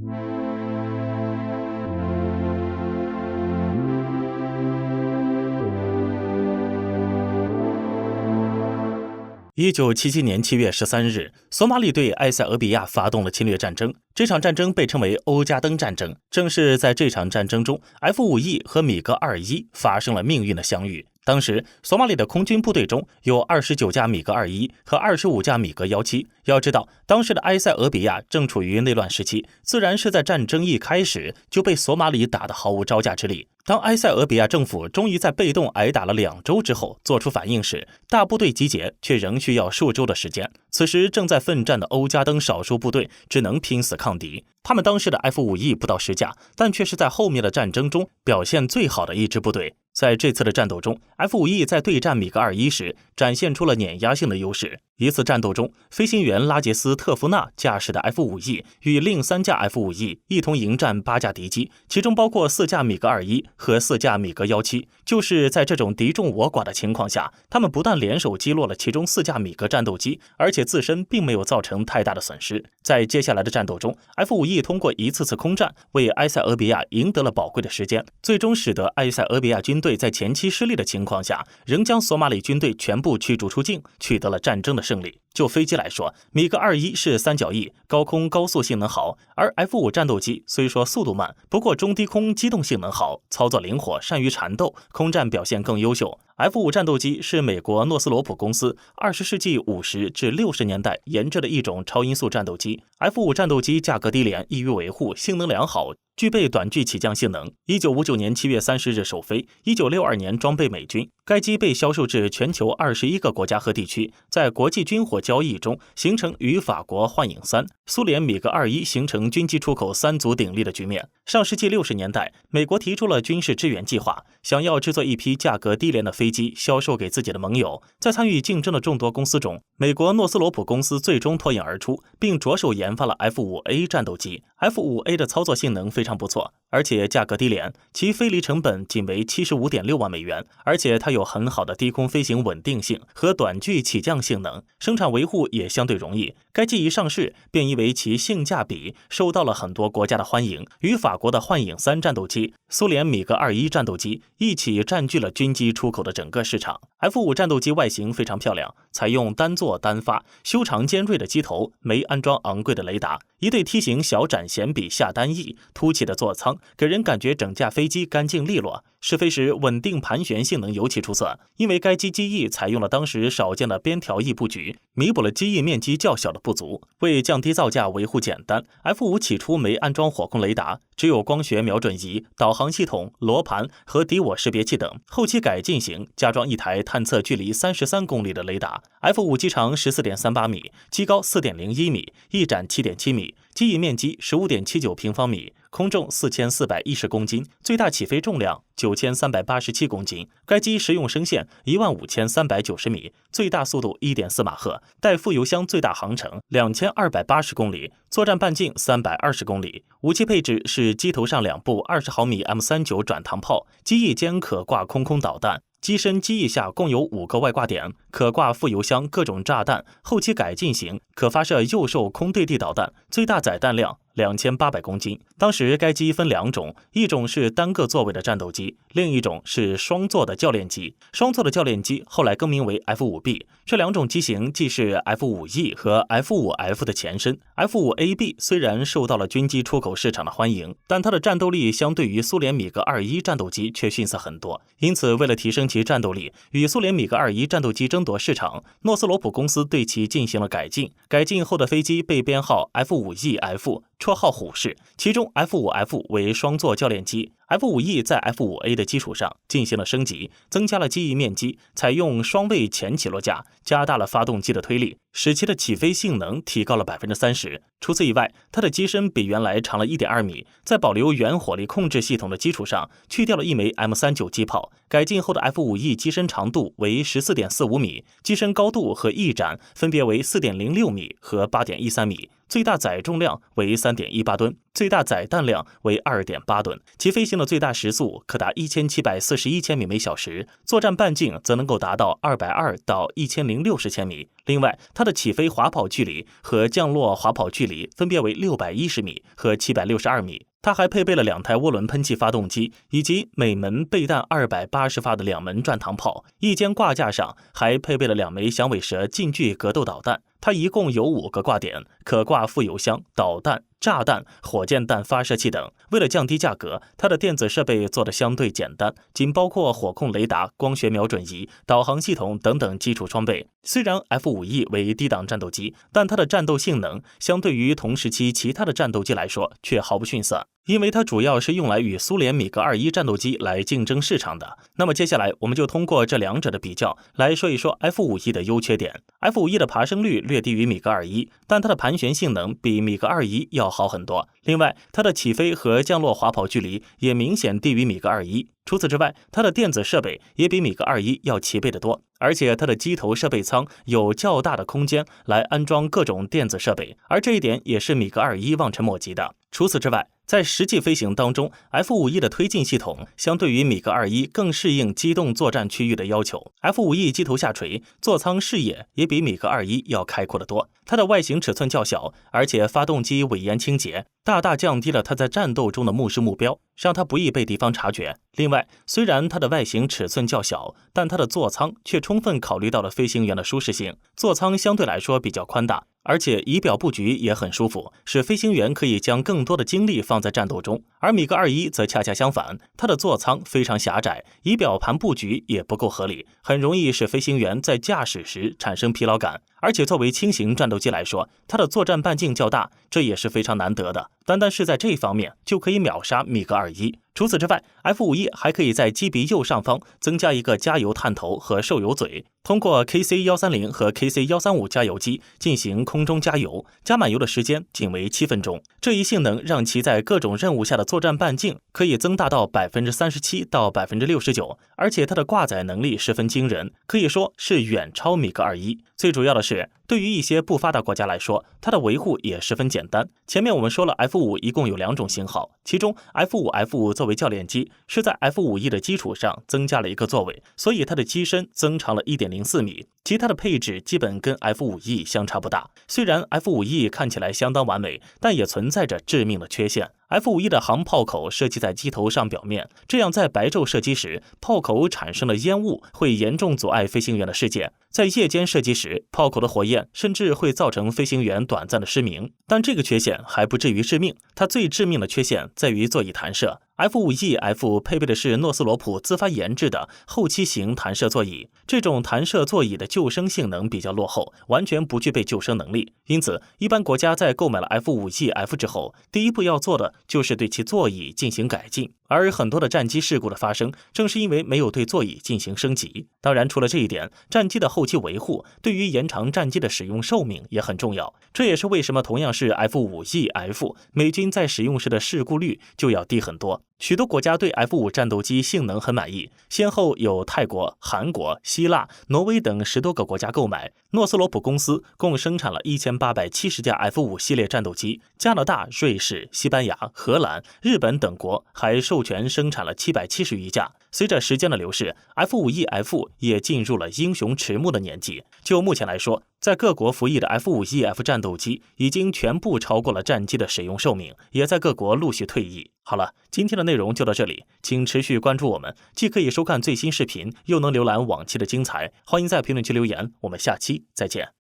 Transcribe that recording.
1977年7月13日，索马里对埃塞俄比亚发动了侵略战争。这场战争被称为欧加登战争。正是在这场战争中 ，F-5E 和米格21发生了命运的相遇。当时，索马里的空军部队中有29架米格21和25架米格17。要知道，当时的埃塞俄比亚正处于内乱时期，自然是在战争一开始就被索马里打得毫无招架之力。当埃塞俄比亚政府终于在被动挨打了2周之后做出反应时，大部队集结却仍需要数周的时间。此时正在奋战的欧加登少数部队只能拼死抗敌。他们当时的 F-5E 不到10架，但却是在后面的战争中表现最好的一支部队。在这次的战斗中， F-5E 在对战米格21时展现出了碾压性的优势。一次战斗中，飞行员拉杰斯特夫纳驾驶的 F-5E 与另3架 F-5E 一同迎战8架敌机，其中包括4架米格21和4架米格17。就是在这种敌众我寡的情况下，他们不但联手击落了其中4架米格战斗机，而且自身并没有造成太大的损失。在接下来的战斗中， F-5E 通过一次次空战为埃塞俄比亚赢得了宝贵的时间，最终使得埃塞俄比亚军队在前期失利的情况下，仍将索马里军队全部驱逐出境，取得了战争的胜利。就飞机来说，米格21是三角翼，高空高速性能好，而 F-5战斗机虽说速度慢，不过中低空机动性能好，操作灵活，善于缠斗，空战表现更优秀。F-5战斗机是美国诺斯罗普公司20世纪50至60年代研制的一种超音速战斗机。F-5战斗机价格低廉，易于维护，性能良好，具备短距起降性能。1959年7月30日首飞，1962年装备美军。该机被销售至全球21个国家和地区，在国际军火交易中形成与法国幻影3、苏联米格21形成军机出口3足鼎立的局面。上世纪60年代，美国提出了军事支援计划，想要制作一批价格低廉的飞机销售给自己的盟友。在参与竞争的众多公司中，美国诺斯罗普公司最终脱颖而出，并着手研发了 F-5A 战斗机。F-5A 的操作性能非常不错，而且价格低廉，其飞离成本仅为75.6万美元，而且它有很好的低空飞行稳定性和短距起降性能，生产维护也相对容易。该机一上市便因为其性价比受到了很多国家的欢迎，与法国的幻影3战斗机、苏联米格21战斗机一起占据了军机出口的整个市场。F-5战斗机外形非常漂亮，采用单座单发、修长尖锐的机头，没安装昂贵的雷达，一对梯形小展弦比下单翼，凸起的座舱给人感觉整架飞机干净利落，试飞时稳定盘旋性能尤其出色。因为该机机翼采用了当时少见的边条翼布局，弥补了机翼面积较小的不足。为降低造价，维护简单， F-5起初没安装火控雷达，只有光学瞄准仪、导航系统、罗盘和敌我识别器等。后期改进型加装一台探测距离33公里的雷达。F-5机长 14.38 米，机高 4.01 米，翼展 7.7 米，机翼面积 15.79平方米，空重4410公斤，最大起飞重量9387公斤。该机实用升限15390米，最大速度 1.4 马赫，带副油箱最大航程2280公里，作战半径320公里。武器配置是机头上2部20毫米 M39 转膛炮，机翼间可挂空导弹。机身机翼下共有5个外挂点，可挂副油箱、各种炸弹。后期改进型可发射右手空对地导弹，最大载弹量2800公斤。当时该机分2种，一种是单个座位的战斗机，另一种是双座的教练机。双座的教练机后来更名为 F-5B。这2种机型既是 F-5E 和 F-5F 的前身。F-5AB 虽然受到了军机出口市场的欢迎，但它的战斗力相对于苏联米格21战斗机却逊色很多。因此，为了提升其战斗力，与苏联米格21战斗机争夺市场，诺斯罗普公司对其进行了改进。改进后的飞机被编号 F-5EF，绰号虎式，其中 F-5F 为双座教练机。F-5E 在 F-5A 的基础上进行了升级，增加了机翼面积，采用双位前起落架，加大了发动机的推力，使其的起飞性能提高了 30%。除此以外，它的机身比原来长了 1.2 米，在保留原火力控制系统的基础上，去掉了一枚 M39 机炮。改进后的 F-5E 机身长度为 14.45 米，机身高度和翼展分别为 4.06 米和 8.13 米。最大载重量为 3.18 吨，最大载弹量为 2.8 吨，其飞行的最大时速可达1741千米每小时，作战半径则能够达到220到1060千米。另外，它的起飞滑跑距离和降落滑跑距离分别为610米和762米。它还配备了2台涡轮喷气发动机，以及每门备弹280发的2门转膛炮，一间挂架上还配备了2枚响尾蛇近距格斗导弹。它一共有5个挂点，可挂副油箱、导弹、炸弹、火箭弹发射器等。为了降低价格，它的电子设备做得相对简单，仅包括火控雷达、光学瞄准仪、导航系统等等基础装备。虽然 F-5E 为低档战斗机，但它的战斗性能相对于同时期其他的战斗机来说却毫不逊色，因为它主要是用来与苏联米格21战斗机来竞争市场的。那么接下来我们就通过这两者的比较来说一说 F-5E 的优缺点。F-5E 的爬升率略低于米格21，但它的盘旋性能比米格21要好很多。另外，它的起飞和降落滑跑距离也明显低于米格21。除此之外，它的电子设备也比米格21要齐备得多，而且它的机头设备舱有较大的空间来安装各种电子设备，而这一点也是米格21望尘莫及的。除此之外，在实际飞行当中 ，F-5E 的推进系统相对于米格21更适应机动作战区域的要求。F-5E 机头下垂，座舱视野也比米格21要开阔得多。它的外形尺寸较小，而且发动机尾烟清洁，大大降低了它在战斗中的目视目标，让它不易被敌方察觉。另外，虽然它的外形尺寸较小，但它的座舱却充分考虑到了飞行员的舒适性。座舱相对来说比较宽大，而且仪表布局也很舒服，使飞行员可以将更多的精力放在战斗中。而米格21则恰恰相反，它的座舱非常狭窄，仪表盘布局也不够合理，很容易使飞行员在驾驶时产生疲劳感。而且作为轻型战斗机来说，它的作战半径较大，这也是非常难得的。单单是在这方面就可以秒杀米格21。除此之外， F-5E 还可以在机鼻右上方增加一个加油探头和受油嘴，通过 KC-130 和 KC-135 加油机进行空中加油，加满油的时间仅为7分钟。这一性能让其在各种任务下的作战半径可以增大到 37% 到 69%， 而且它的挂载能力十分惊人，可以说是远超米格21。最主要的是，对于一些不发达国家来说，它的维护也十分简单。前面我们说了 F-5 一共有2种型号，其中 F-5 作为教练机，是在 F-5E 的基础上增加了一个座位，所以它的机身增长了 1.04 米。其他的配置基本跟 F-5E 相差不大。虽然 F-5E 看起来相当完美，但也存在着致命的缺陷。F-5E 的航炮口设计在机头上表面，这样在白昼射击时，炮口产生的烟雾会严重阻碍飞行员的视界。在夜间射击时，炮口的火焰甚至会造成飞行员短暂的失明。但这个缺陷还不至于致命，它最致命的缺陷在于座椅弹射。F-5E-F 配备的是诺斯罗普自发研制的后期型弹射座椅，这种弹射座椅的救生性能比较落后，完全不具备救生能力。因此，一般国家在购买了 F-5E-F 之后，第一步要做的就是对其座椅进行改进。而很多的战机事故的发生，正是因为没有对座椅进行升级。当然，除了这一点，战机的后期维护对于延长战机的使用寿命也很重要。这也是为什么同样是 F-5E-F， 美军在使用时的事故率就要低很多。许多国家对 F-5 战斗机性能很满意，先后有泰国、韩国、希腊、挪威等10多个国家购买。诺斯罗普公司共生产了1870架 F-5 系列战斗机，加拿大、瑞士、西班牙、荷兰、日本等国还授权生产了770余架。随着时间的流逝， F-5E-F 也进入了英雄迟暮的年纪。就目前来说，在各国服役的 F-5E-F 战斗机已经全部超过了战机的使用寿命，也在各国陆续退役。好了，今天的内容就到这里，请持续关注我们，既可以收看最新视频，又能浏览往期的精彩。欢迎在评论区留言，我们下期再见。